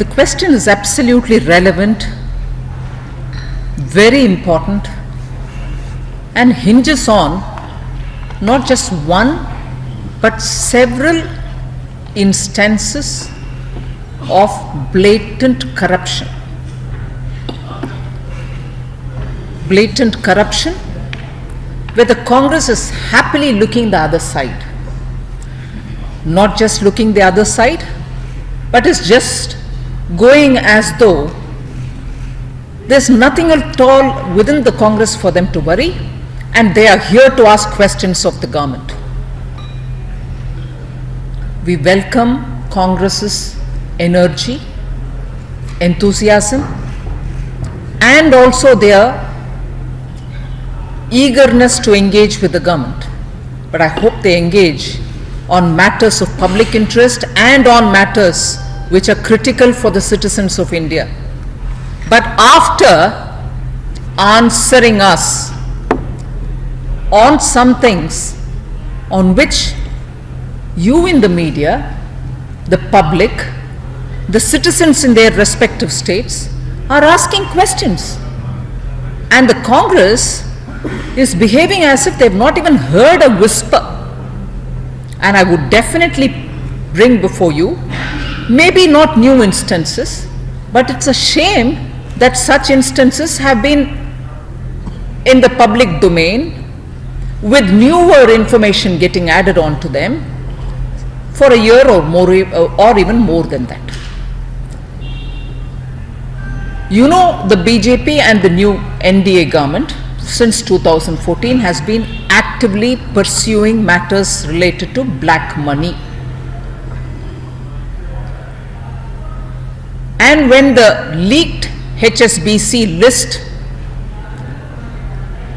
The question is absolutely relevant, very important, and hinges on not just one but several instances of blatant corruption. Blatant corruption where the Congress is happily looking the other side. Not just looking the other side, but is just going as though there's nothing at all within the Congress for them to worry, and they are here to ask questions of the government. We welcome Congress's energy, enthusiasm, and also their eagerness to engage with the government. But I hope they engage on matters of public interest and on matters which are critical for the citizens of India. But after answering us on some things on which you in the media, the public, the citizens in their respective states are asking questions. And the Congress is behaving as if they've not even heard a whisper. And I would definitely bring before you, maybe not new instances, but it's a shame that such instances have been in the public domain with newer information getting added on to them for a year or more, or even more than that. You know, the BJP and the new NDA government since 2014 has been actively pursuing matters related to black money. And when the leaked HSBC list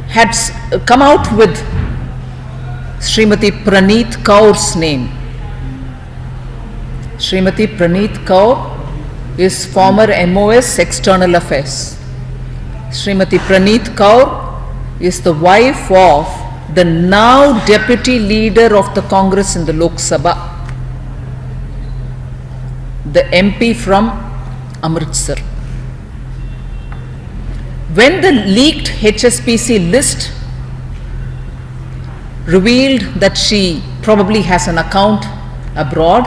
had come out with Srimati Praneeth Kaur's name. Srimati Praneeth Kaur is former MOS External Affairs. Srimati Praneeth Kaur is the wife of the now deputy leader of the Congress in the Lok Sabha, the MP from Amritsar. When the leaked HSBC list revealed that she probably has an account abroad,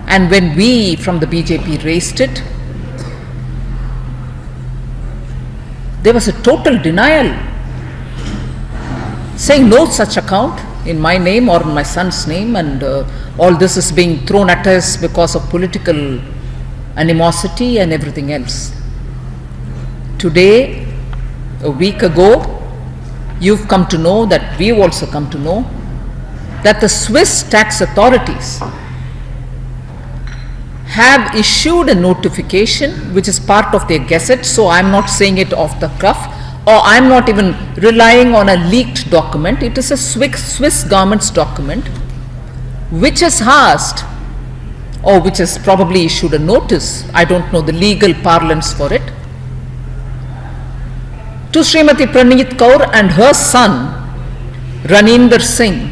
and when we from the BJP raised it, there was a total denial, saying no such account in my name or in my son's name, and all this is being thrown at us because of political animosity and everything else. Today, a week ago, you've come to know, that we've also come to know, that the Swiss tax authorities have issued a notification which is part of their gazette, so I'm not saying it off the cuff, or I'm not even relying on a leaked document. It is a Swiss government's document which has asked, or which has probably issued a notice, I don't know the legal parlance for it, to Srimati Praneeth Kaur and her son Raninder Singh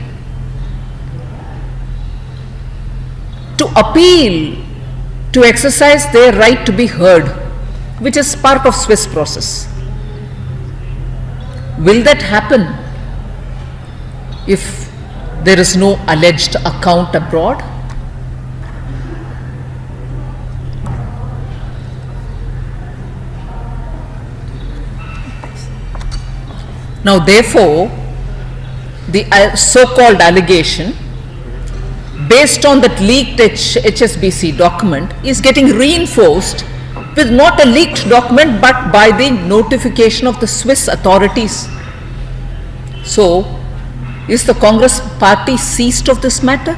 to appeal, to exercise their right to be heard, which is part of Swiss process. Will that happen if there is no alleged account abroad? Now, therefore, the so-called allegation based on that leaked HSBC document is getting reinforced with not a leaked document but by the notification of the Swiss authorities. So, is the Congress party seized of this matter?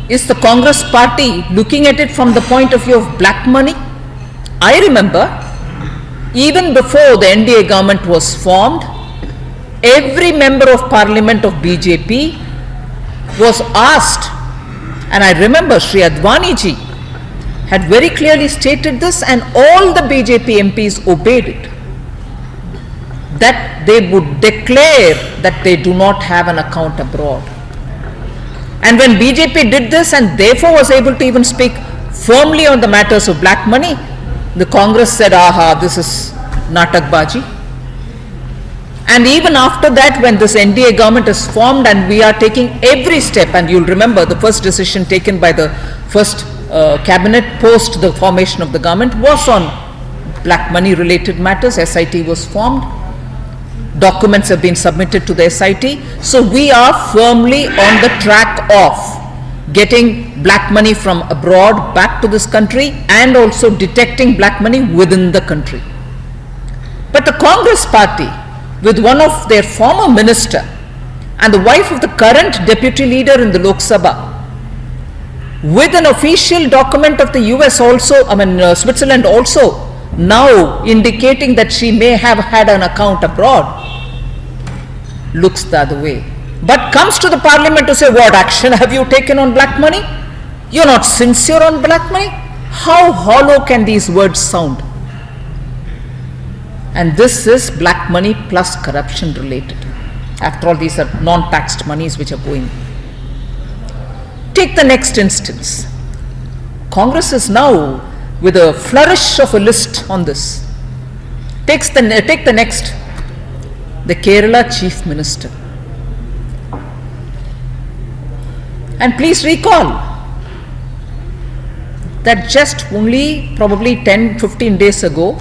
Is the Congress party looking at it from the point of view of black money? I remember, even before the NDA government was formed, every member of parliament of BJP was asked, and I remember Sri Advani ji had very clearly stated this, and all the BJP MPs obeyed it, that they would declare that they do not have an account abroad. And when BJP did this and therefore was able to even speak firmly on the matters of black money. The Congress said, aha, this is natakbaji. And even after that, when this NDA government is formed and we are taking every step, and you'll remember the first decision taken by the first cabinet post the formation of the government was on black money related matters. SIT was formed. Documents have been submitted to the SIT. So we are firmly on the track of getting black money from abroad back to this country and also detecting black money within the country. But the Congress party, with one of their former minister and the wife of the current deputy leader in the Lok Sabha, with an official document of the US also, Switzerland also, now indicating that she may have had an account abroad, looks the other way. But comes to the parliament to say, what action have you taken on black money? You're not sincere on black money? How hollow can these words sound? And this is black money plus corruption related. After all, these are non-taxed monies which are going. Take the next instance. Congress is now with a flourish of a list on this. Take the next, the Kerala Chief Minister. And please recall that just only probably 10-15 days ago,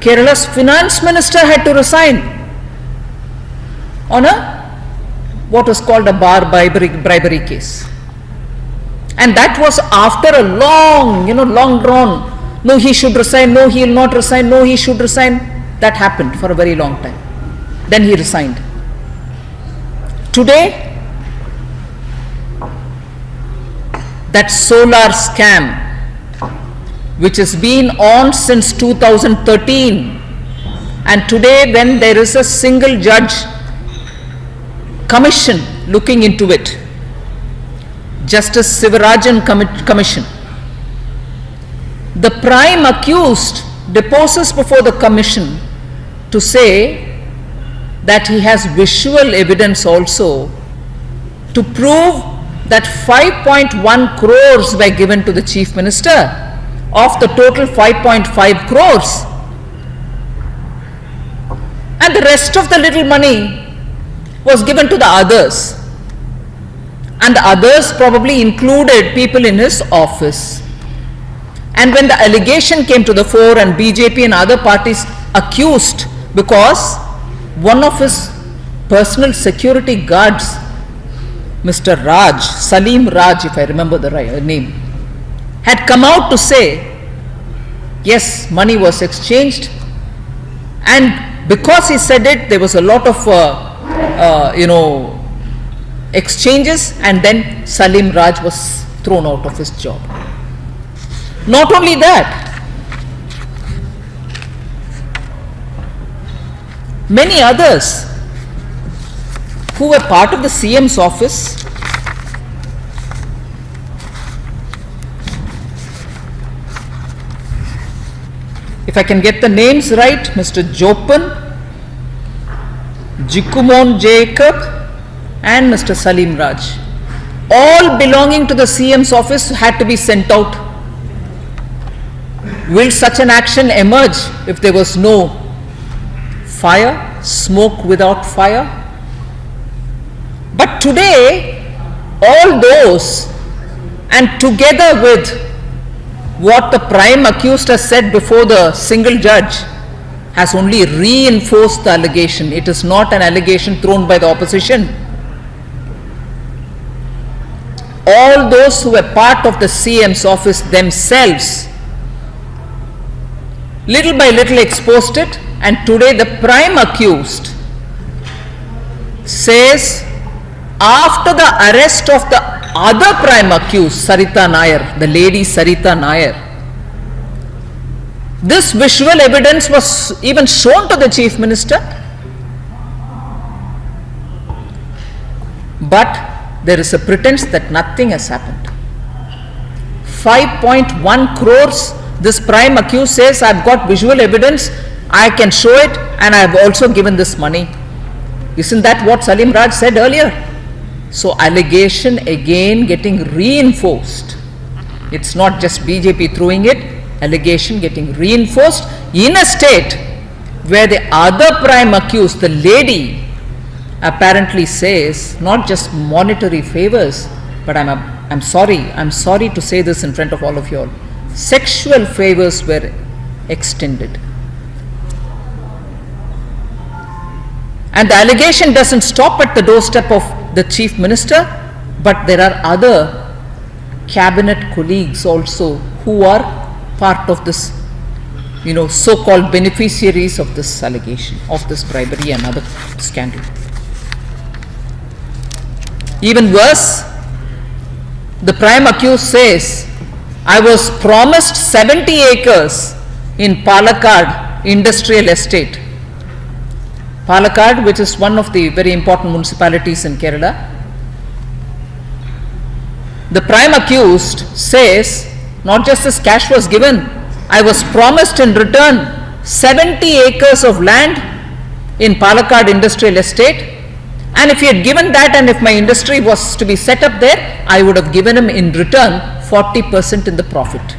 Kerala's Finance Minister had to resign on what was called a bar bribery case. And that was after a long drawn, no, he should resign, no, he will not resign, no, he should resign. That happened for a very long time. Then he resigned. Today, that solar scam, which has been on since 2013, and today when there is a single judge commission looking into it, Justice Sivarajan Commission, the prime accused deposes before the commission to say that he has visual evidence also to prove that 5.1 crores were given to the Chief Minister of the total 5.5 crores. And the rest of the little money was given to the others. And the others probably included people in his office. And when the allegation came to the fore and BJP and other parties accused, because one of his personal security guards, Mr. Raj, Salim Raj, if I remember the right name, had come out to say, yes, money was exchanged, and because he said it, there was a lot of, exchanges, and then Salim Raj was thrown out of his job. Not only that, many others who were part of the CM's office if I can get the names right, Mr. Jopan, Jikumon Jacob and Mr. Salim Raj, all belonging to the CM's office, had to be sent out. Will such an action emerge if there was no fire, smoke without fire? But today, all those, and together with what the prime accused has said before the single judge, has only reinforced the allegation. It is not an allegation thrown by the opposition. All those who were part of the CM's office themselves, little by little exposed it, and today the prime accused says, after the arrest of the other prime accused, Sarita Nair, the lady Sarita Nair, this visual evidence was even shown to the Chief Minister. But there is a pretense that nothing has happened. 5.1 crores, this prime accused says, I've got visual evidence, I can show it, and I have also given this money. Isn't that what Salim Raj said earlier? So allegation again getting reinforced. It's not just BJP throwing it, allegation getting reinforced in a state where the other prime accused, the lady, apparently says not just monetary favors, but I'm sorry to say this in front of all of you all, sexual favors were extended. And the allegation doesn't stop at the doorstep of the chief minister, but there are other cabinet colleagues also who are part of this, so-called beneficiaries of this allegation, of this bribery and other scandal. Even worse, the prime accused says, I was promised 70 acres in Palakkad industrial estate. Palakkad, which is one of the very important municipalities in Kerala. The prime accused says, not just this cash was given, I was promised in return 70 acres of land in Palakkad industrial estate, and if he had given that and if my industry was to be set up there, I would have given him in return 40% in the profit.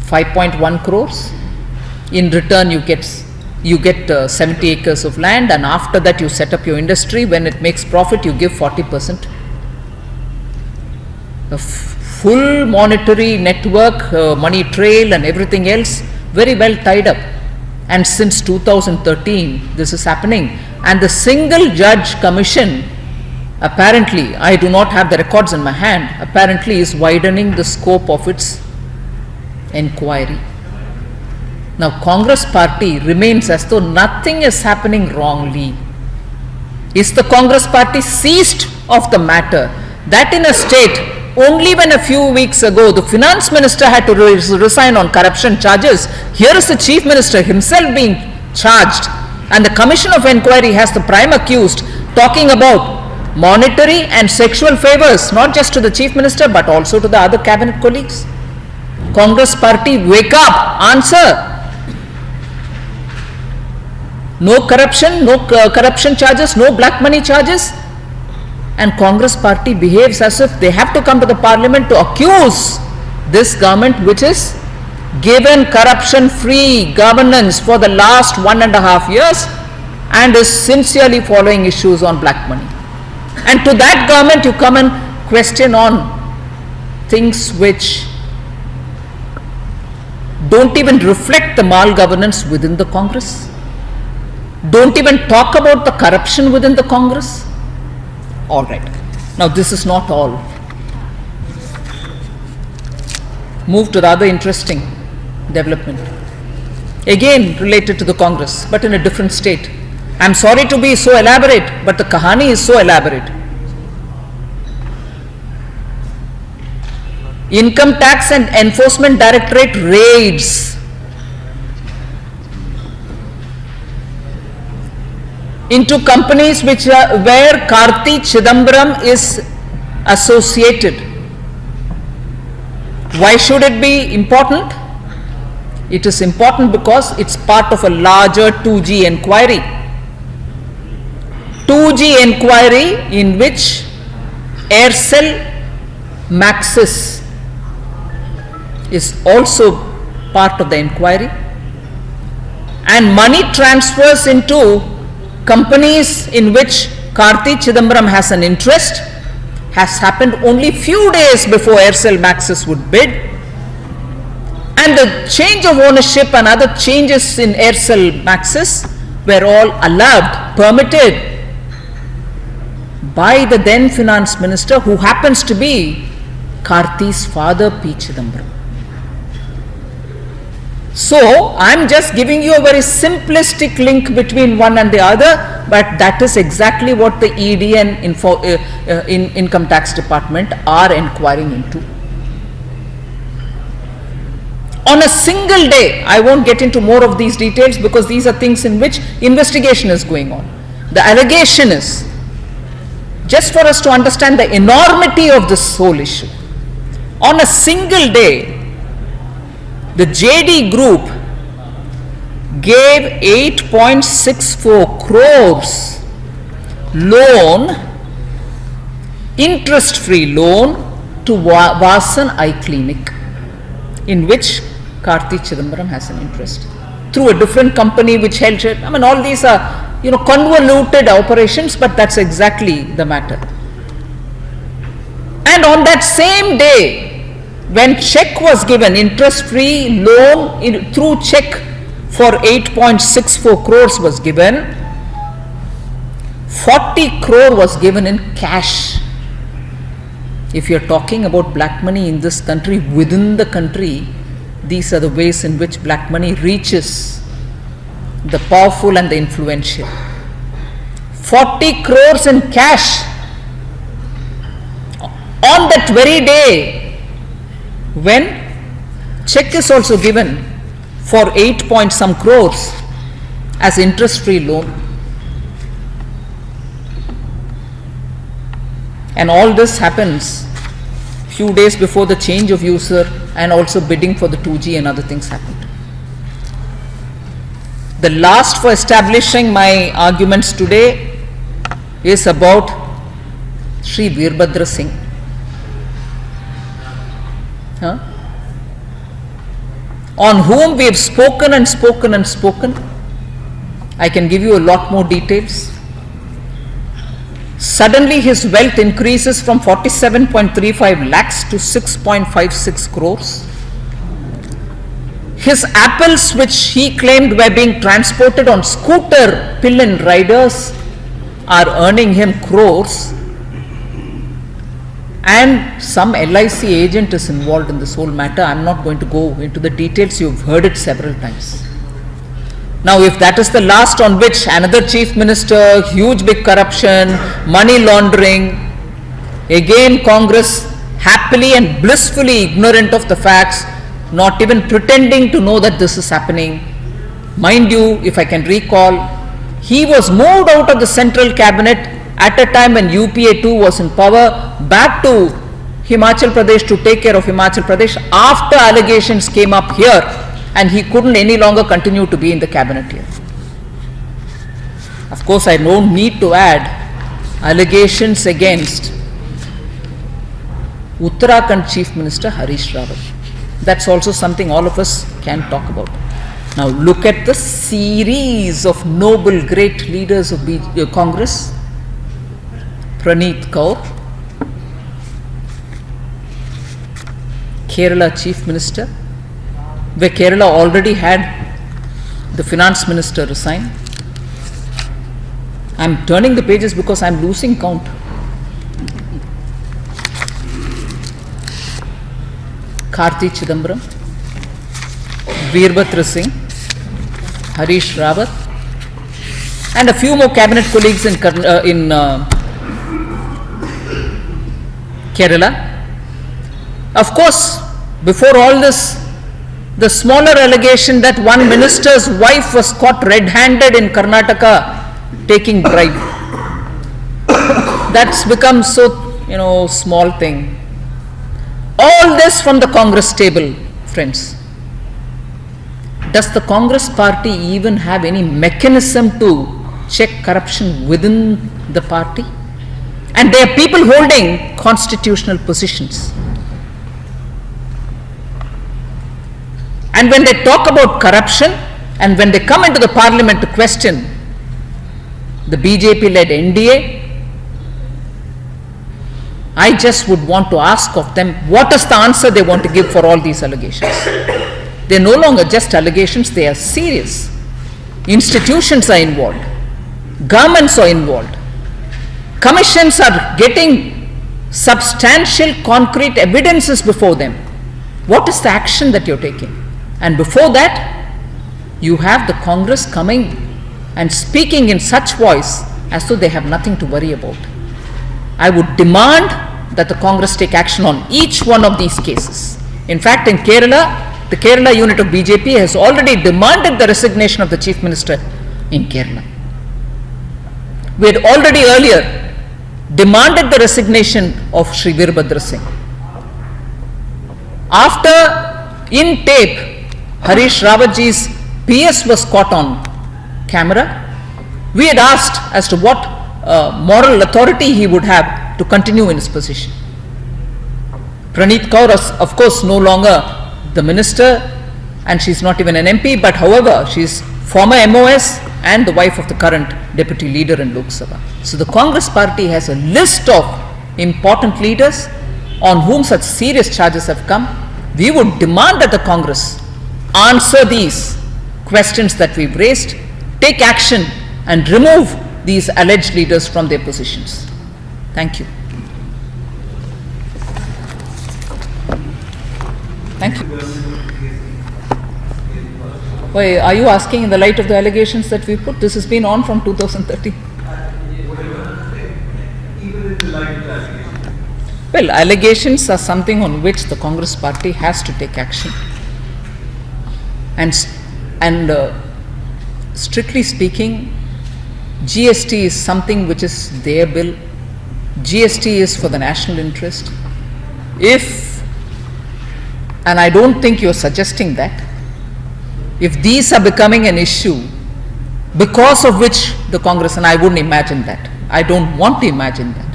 5.1 crores. In return you get 70 acres of land, and after that you set up your industry. When it makes profit, you give 40%. A full monetary network, money trail and everything else, very well tied up. And since 2013 this is happening, and the single judge commission, apparently, I do not have the records in my hand, apparently is widening the scope of its inquiry. Now Congress party remains as though nothing is happening wrongly. Is the Congress party seized of the matter that in a state only when a few weeks ago the finance minister had to resign on corruption charges, here is the chief minister himself being charged, and the commission of inquiry has the prime accused talking about monetary and sexual favors, not just to the chief minister but also to the other cabinet colleagues. Congress party, wake up, answer. No corruption, no corruption charges, no black money charges, and Congress party behaves as if they have to come to the parliament to accuse this government, which is given corruption-free governance for the last 1.5 years and is sincerely following issues on black money. And to that government you come and question on things which don't even reflect the malgovernance within the Congress, don't even talk about the corruption within the Congress. All right. Now this is not all. Move to the other interesting development, again related to the Congress but in a different state. I am sorry to be so elaborate, but the kahani is so elaborate. Income Tax and Enforcement Directorate raids into companies where P Chidambaram is associated. Why should it be important? It is important because it's part of a larger 2G inquiry. 2G inquiry in which Aircel Maxis is also part of the inquiry, and money transfers into companies in which P Chidambaram has an interest has happened only few days before Aircel Maxis would bid, and the change of ownership and other changes in Aircel Maxis were all allowed, permitted by the then finance minister, who happens to be Karti's father, P Chidambaram. So I am just giving you a very simplistic link between one and the other, but that is exactly what the ED and Income Tax Department are inquiring into. On a single day, I won't get into more of these details because these are things in which investigation is going on. The allegation is, just for us to understand the enormity of this whole issue, on a single day, the JD Group gave 8.64 crores loan, interest-free loan, to Vasan Eye Clinic, in which Karti Chidambaram has an interest, through a different company which held it. I mean, all these are, convoluted operations, but that's exactly the matter. And on that same day, when check was given, interest-free loan through check for 8.64 crores was given, 40 crore was given in cash. If you're talking about black money in this country, within the country, these are the ways in which black money reaches the powerful and the influential. 40 crores in cash on that very day, when check is also given for 8 point some crores as interest-free loan. And all this happens few days before the change of user, and also bidding for the 2G and other things happened. The last for establishing my arguments today is about Sri Veerbhadra Singh. On whom we have spoken and spoken and spoken. I can give you a lot more details. Suddenly his wealth increases from 47.35 lakhs to 6.56 crores. His apples, which he claimed were being transported on scooter pillion riders, are earning him crores. And some LIC agent is involved in this whole matter. I am not going to go into the details, you have heard it several times. Now, if that is the last on which another chief minister, huge big corruption, money laundering, again Congress happily and blissfully ignorant of the facts, not even pretending to know that this is happening. Mind you, if I can recall, he was moved out of the central cabinet at a time when UPA 2 was in power, back to Himachal Pradesh to take care of Himachal Pradesh after allegations came up here, and he couldn't any longer continue to be in the cabinet here. Of course, I don't need to add allegations against Uttarakhand Chief Minister Harish Rawat. That's also something all of us can talk about. Now look at the series of noble great leaders of Congress. Praneeth Kaur, Kerala Chief Minister, where Kerala already had the Finance Minister resign. I am turning the pages because I am losing count. Karti Chidambaram, Veerbhadra Singh, Harish Rawat, and a few more cabinet colleagues in Kerala. Of course, before all this, the smaller allegation that one minister's wife was caught red-handed in Karnataka taking bribe. That's become so, small thing. All this from the Congress table, friends. Does the Congress party even have any mechanism to check corruption within the party? And they are people holding constitutional positions. And when they talk about corruption, and when they come into the parliament to question the BJP-led NDA, I just would want to ask of them, what is the answer they want to give for all these allegations? They are no longer just allegations, they are serious. Institutions are involved. Governments are involved. Commissions are getting substantial concrete evidences before them. What is the action that you're taking? And before that, you have the Congress coming and speaking in such voice as though they have nothing to worry about. I would demand that the Congress take action on each one of these cases. In fact, in Kerala, the Kerala unit of BJP has already demanded the resignation of the Chief Minister in Kerala. We had already earlier demanded the resignation of Sri Veerbhadra Singh. After, in tape, Harish Rawatji's PS was caught on camera, we had asked as to what moral authority he would have to continue in his position. Praneeth Kaur is, of course, no longer the minister, and she's not even an MP, but however, she's former MOS and the wife of the current deputy leader in Lok Sabha. So the Congress party has a list of important leaders on whom such serious charges have come. We would demand that the Congress answer these questions that we've raised, take action and remove these alleged leaders from their positions. Thank you. Thank you. Why, are you asking in the light of the allegations that we put? This has been on from 2013. Well, allegations are something on which the Congress party has to take action. And strictly speaking, GST is something which is their bill. GST is for the national interest. If, and I don't think you're suggesting that, if these are becoming an issue because of which the Congress, and I wouldn't imagine that, I don't want to imagine that,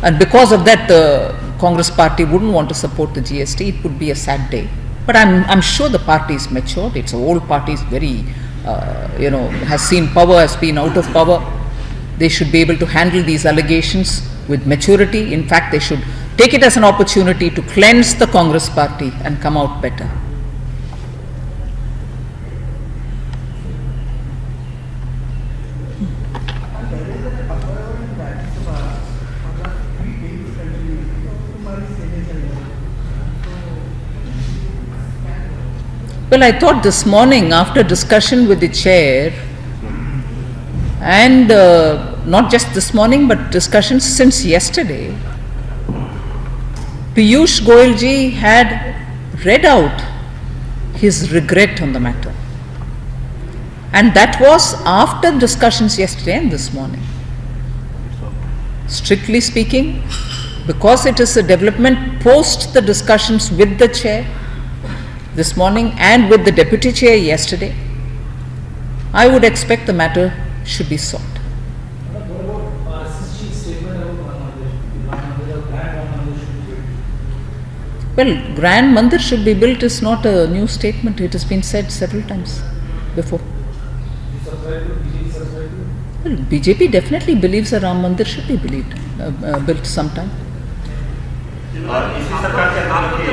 and because of that the Congress party wouldn't want to support the GST, it would be a sad day. But I'm sure the party is matured. It's an old party, it's very, has seen power, has been out of power. They should be able to handle these allegations with maturity. In fact, they should take it as an opportunity to cleanse the Congress party and come out better. Well, I thought this morning, after discussion with the chair, and not just this morning, but discussions since yesterday, Piyush Goyal ji had read out his regret on the matter. And that was after discussions yesterday and this morning. Strictly speaking, because it is a development post the discussions with the chair this morning and with the deputy chair yesterday, I would expect the matter should be solved. Well, Grand Mandir should be built is not a new statement. It has been said several times before. Well, BJP definitely believes a Ram Mandir should be built sometime.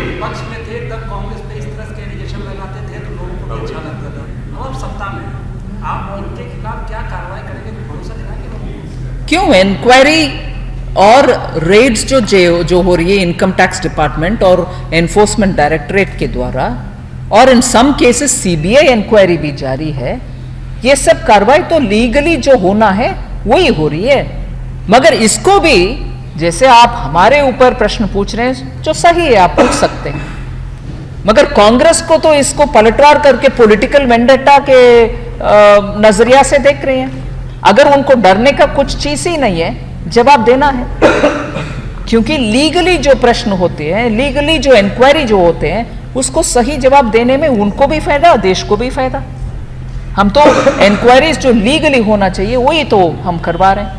विपक्ष में थे तब कांग्रेस पे इस तरह के allegation लगाते थे तो लोगों को अच्छा लगता था। अब सत्ता में आप उनके खिलाफ क्या कार्रवाई करेंगे, भरोसा दिलाएंगे? क्यों? इंक्वायरी और रेड्स जो हो रही है इनकम टैक्स डिपार्टमेंट और एनफोर्समेंट डायरेक्टरेट के द्वारा, और इन सम केसेस सीबीआई इंक्वायरी भी जारी है, ये सब कार्रवाई तो लीगली जो होना है वही हो रही है। मगर इसको भी, जैसे आप हमारे ऊपर प्रश्न पूछ रहे हैं, जो सही है आप पूछ सकते हैं, मगर कांग्रेस को तो इसको पलटवार करके पॉलिटिकल वेंडेटा के नजरिया से देख रहे हैं। अगर उनको डरने का कुछ चीज ही नहीं है, जवाब देना है, क्योंकि लीगली जो प्रश्न होते हैं, लीगली जो इंक्वायरी जो होते हैं, उसको सही जवाब देने में उनको भी फायदा, देश को भी फायदा। हम तो इंक्वायरीज जो लीगली होना चाहिए वही तो हम करवा रहे हैं।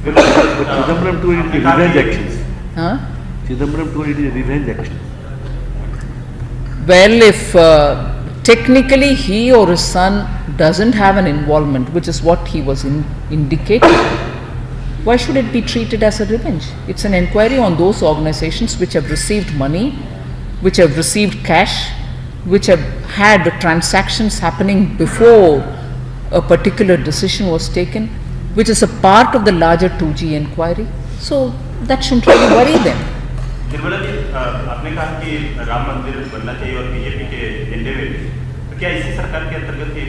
Chidambaram too it is revenge actions. Huh? Chidambaram too it is revenge actions. Well, if technically he or his son doesn't have an involvement, which is what he was indicating, why should it be treated as a revenge? It's an inquiry on those organizations which have received money, which have received cash, which have had transactions happening before a particular decision was taken, which is a part of the larger 2G inquiry. So that shouldn't really worry them. Nirmala ji, आपने कहा कि राम मंदिर बनना चाहिए और BJP के एजेंडे में भी, तो क्या इसी सरकार के अंतर्गत ही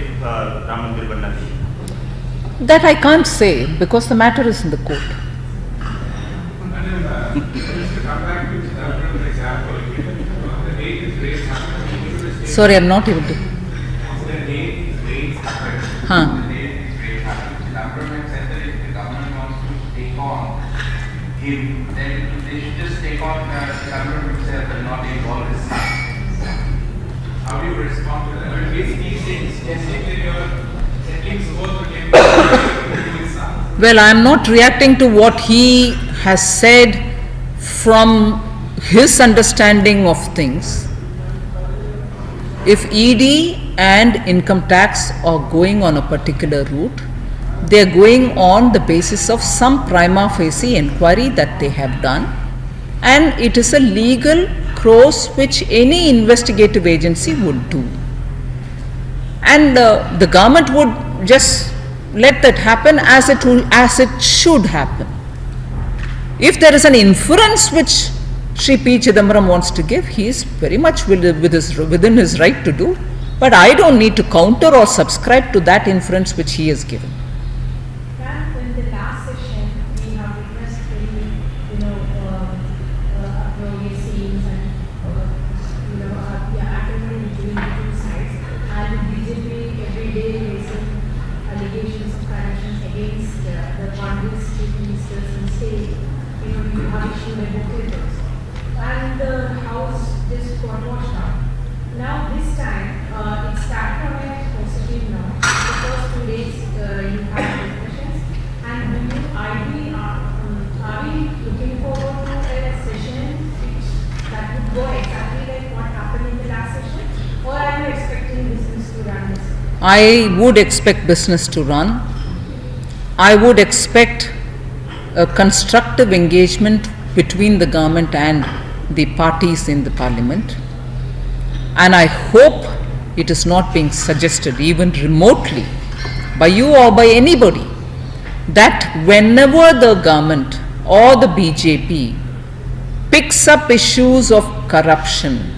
राम मंदिर बनना चाहिए? That I can't say because the matter is in the court. Sorry, I'm not able to. Huh. Then they should just take on Chidambaram himself and not involve his son. How do you respond to that? I mean, basically suggesting your settling support against his son. Well, I am not reacting to what he has said from his understanding of things, if ED and income tax are going on a particular route, they are going on the basis of some prima facie inquiry that they have done, and it is a legal course which any investigative agency would do. And the government would just let that happen as it should happen. If there is an inference which Shri P Chidambaram wants to give, he is very much within his right to do, but I don't need to counter or subscribe to that inference which he has given. And in the last session, we have witnessed appropriate scenes and actively between the two sides, and BJP every day raising allegations of corruption against the Congress chief ministers in state. You have issued advocates, and the House just got washed out. Now this time, it started on a positive note. The first 2 days you have discussions, and are we looking forward to a session that would go exactly like what happened in the last session, or are you expecting business to run this? I would expect business to run. I would expect a constructive engagement between the government and the parties in the parliament, and I hope it is not being suggested even remotely by you or by anybody that whenever the government or the BJP picks up issues of corruption,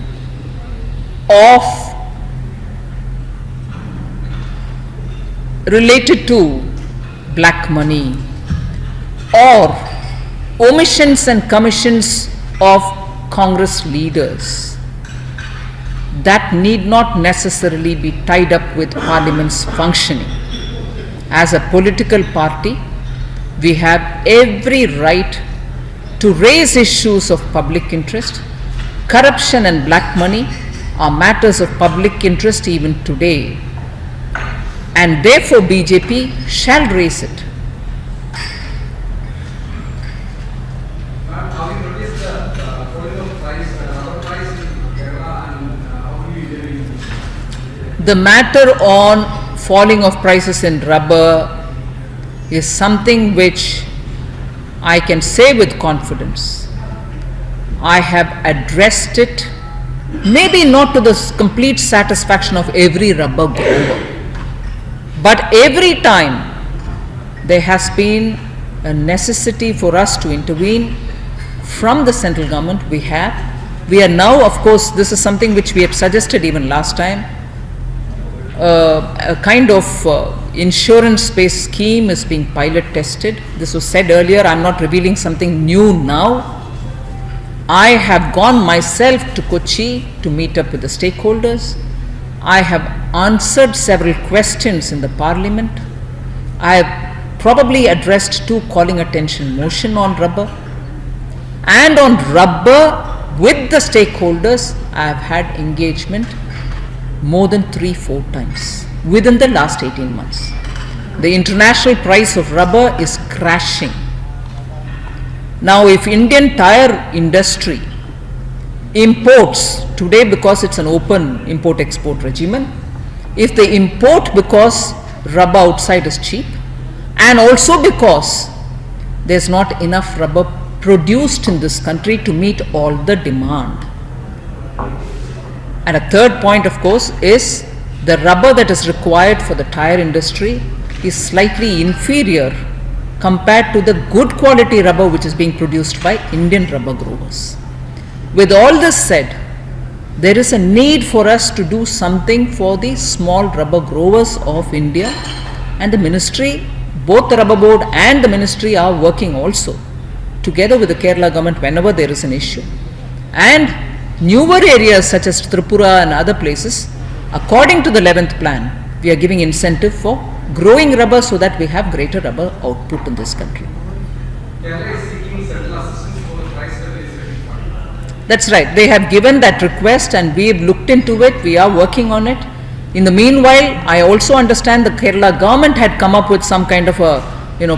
of related to black money, or omissions and commissions of Congress leaders, that need not necessarily be tied up with Parliament's functioning. As a political party, we have every right to raise issues of public interest. Corruption and black money are matters of public interest even today, and therefore BJP shall raise it. Have you noticed the falling of price, rubber price in Kerala, and how will you be living? The matter on falling of prices in rubber is something which I can say with confidence. I have addressed it, maybe not to the complete satisfaction of every rubber grower, but every time there has been a necessity for us to intervene from the central government. We are now, of course, this is something which we had suggested even last time, a kind of insurance-based scheme is being pilot tested. This was said earlier, I'm not revealing something new now. I have gone myself to Kochi to meet up with the stakeholders. I have answered several questions in the parliament. I have probably addressed 2 calling attention motion on rubber. And on rubber, with the stakeholders, I have had engagement more than 3-4 times within the last 18 months. The international price of rubber is crashing. Now, if Indian tire industry imports today, because it's an open import-export regimen, if they import because rubber outside is cheap, and also because there's not enough rubber produced in this country to meet all the demand. And a third point, of course, is the rubber that is required for the tire industry is slightly inferior compared to the good quality rubber which is being produced by Indian rubber growers. With all this said, there is a need for us to do something for the small rubber growers of India, and the ministry, both the rubber board and the ministry, are working also together with the Kerala government whenever there is an issue. And newer areas such as Tripura and other places, according to the 11th plan, we are giving incentive for growing rubber so that we have greater rubber output in this country. Kerala is seeking central assistance for the price stabilization fund. That's right. They have given that request and we have looked into it. We are working on it. In the meanwhile, I also understand the Kerala government had come up with some kind of a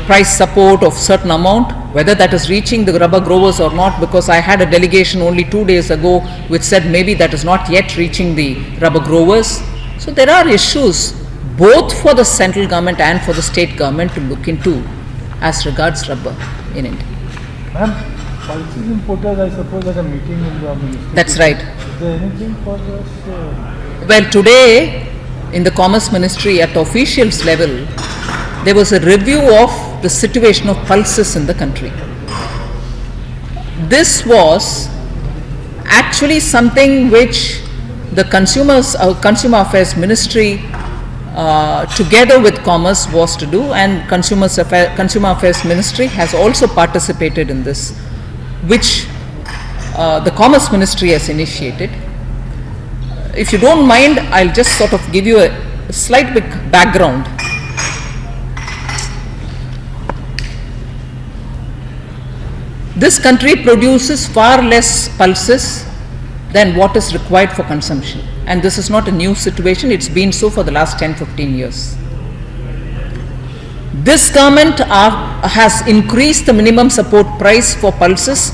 price support of certain amount, whether that is reaching the rubber growers or not, because I had a delegation only 2 days ago which said maybe that is not yet reaching the rubber growers. So there are issues both for the central government and for the state government to look into as regards rubber in India. Ma'am, pulses importers, I suppose, at a meeting in the ministry. That's right. Is there anything for us? Well, today in the Commerce Ministry at officials level, there was a review of the situation of pulses in the country. This was actually something which the Consumer Affairs Ministry together with Commerce was to do, and Consumer Affairs Ministry has also participated in this, which the Commerce Ministry has initiated. If you don't mind, I'll just sort of give you a slight bit background. This country produces far less pulses than what is required for consumption. And this is not a new situation, it's been so for the last 10-15 years. This government has increased the minimum support price for pulses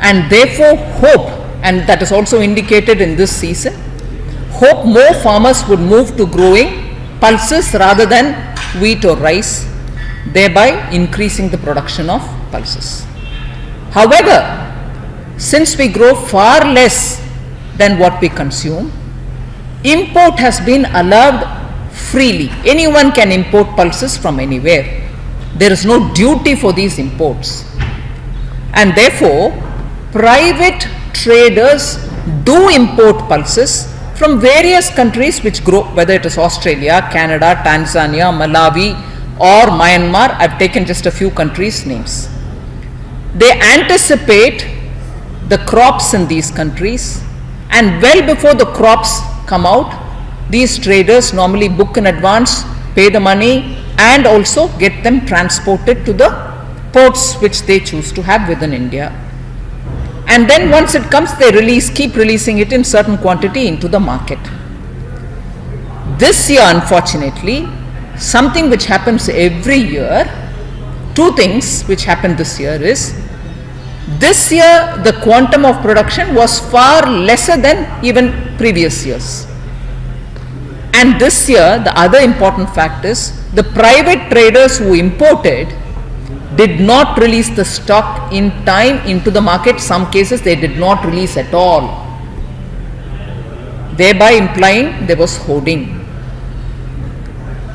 and therefore hope, and that is also indicated in this season, hope more farmers would move to growing pulses rather than wheat or rice, thereby increasing the production of pulses. However, since we grow far less than what we consume, import has been allowed freely. Anyone can import pulses from anywhere. There is no duty for these imports. And therefore, private traders do import pulses from various countries which grow, whether it is Australia, Canada, Tanzania, Malawi or Myanmar. I've taken just a few countries' names. They anticipate the crops in these countries, and well before the crops come out, these traders normally book in advance, pay the money and also get them transported to the ports which they choose to have within India. And then once it comes, they keep releasing it in certain quantity into the market. This year, unfortunately, something which happens every year, two things which happened this year is, this year the quantum of production was far lesser than even previous years. And this year, the other important fact is, the private traders who imported did not release the stock in time into the market. Some cases they did not release at all, thereby implying there was hoarding.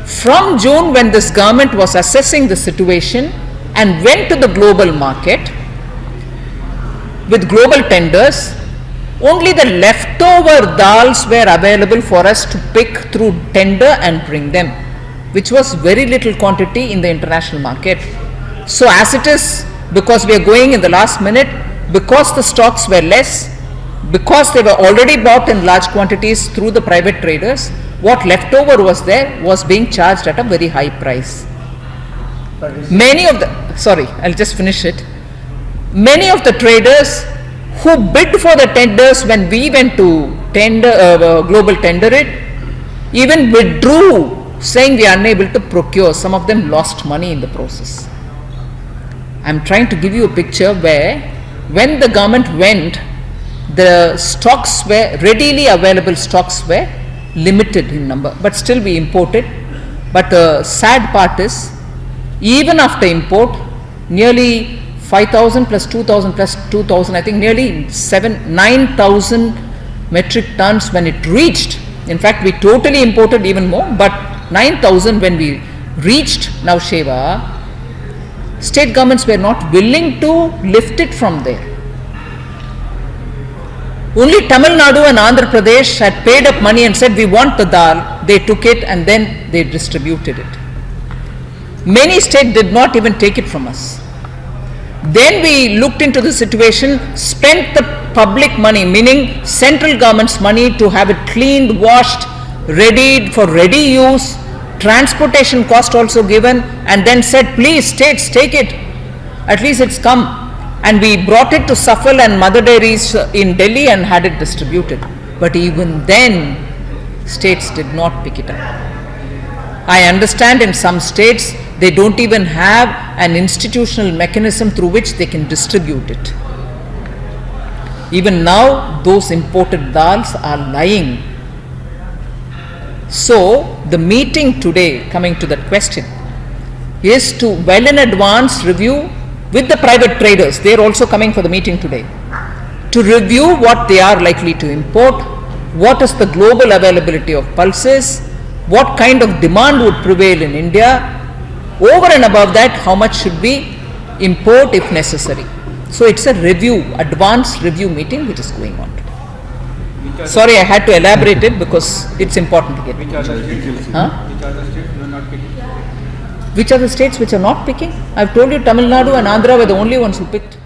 From June, when this government was assessing the situation and went to the global market with global tenders, only the leftover dals were available for us to pick through tender and bring them, which was very little quantity in the international market. So as it is, because we are going in the last minute, because the stocks were less, because they were already bought in large quantities through the private traders, what leftover was there was being charged at a very high price. Many of the, I'll just finish it. Many of the traders who bid for the tenders when we went to global tender it, even withdrew, saying we are unable to procure. Some of them lost money in the process. I'm trying to give you a picture where, when the government went, the stocks were, readily available stocks were limited in number, but still we imported. But the sad part is, even after import, nearly 5,000 plus 2,000 plus 2,000, I think nearly 9,000 metric tons when it reached. In fact, we totally imported even more, but 9,000 when we reached Navsheva, state governments were not willing to lift it from there. Only Tamil Nadu and Andhra Pradesh had paid up money and said, we want the dal. They took it and then they distributed it. Many states did not even take it from us. Then we looked into the situation, spent the public money, meaning central government's money, to have it cleaned, washed, readied for ready use, transportation cost also given, and then said, please states, take it. At least it's come. And we brought it to Safal and Mother Dairies in Delhi and had it distributed. But even then, states did not pick it up. I understand in some states They don't even have an institutional mechanism through which they can distribute it. Even now, those imported dals are lying. So, the meeting today, coming to that question, is to well in advance review with the private traders. They are also coming for the meeting today. To review what they are likely to import, what is the global availability of pulses, what kind of demand would prevail in India. Over and above that, how much should be import if necessary. So it's a review, advanced review meeting which is going on today. Sorry, I had to elaborate it because it's important to get. Which are the states? Huh? Which are the states who are not picking? Which are the states which are not picking? I've told you Tamil Nadu and Andhra were the only ones who picked.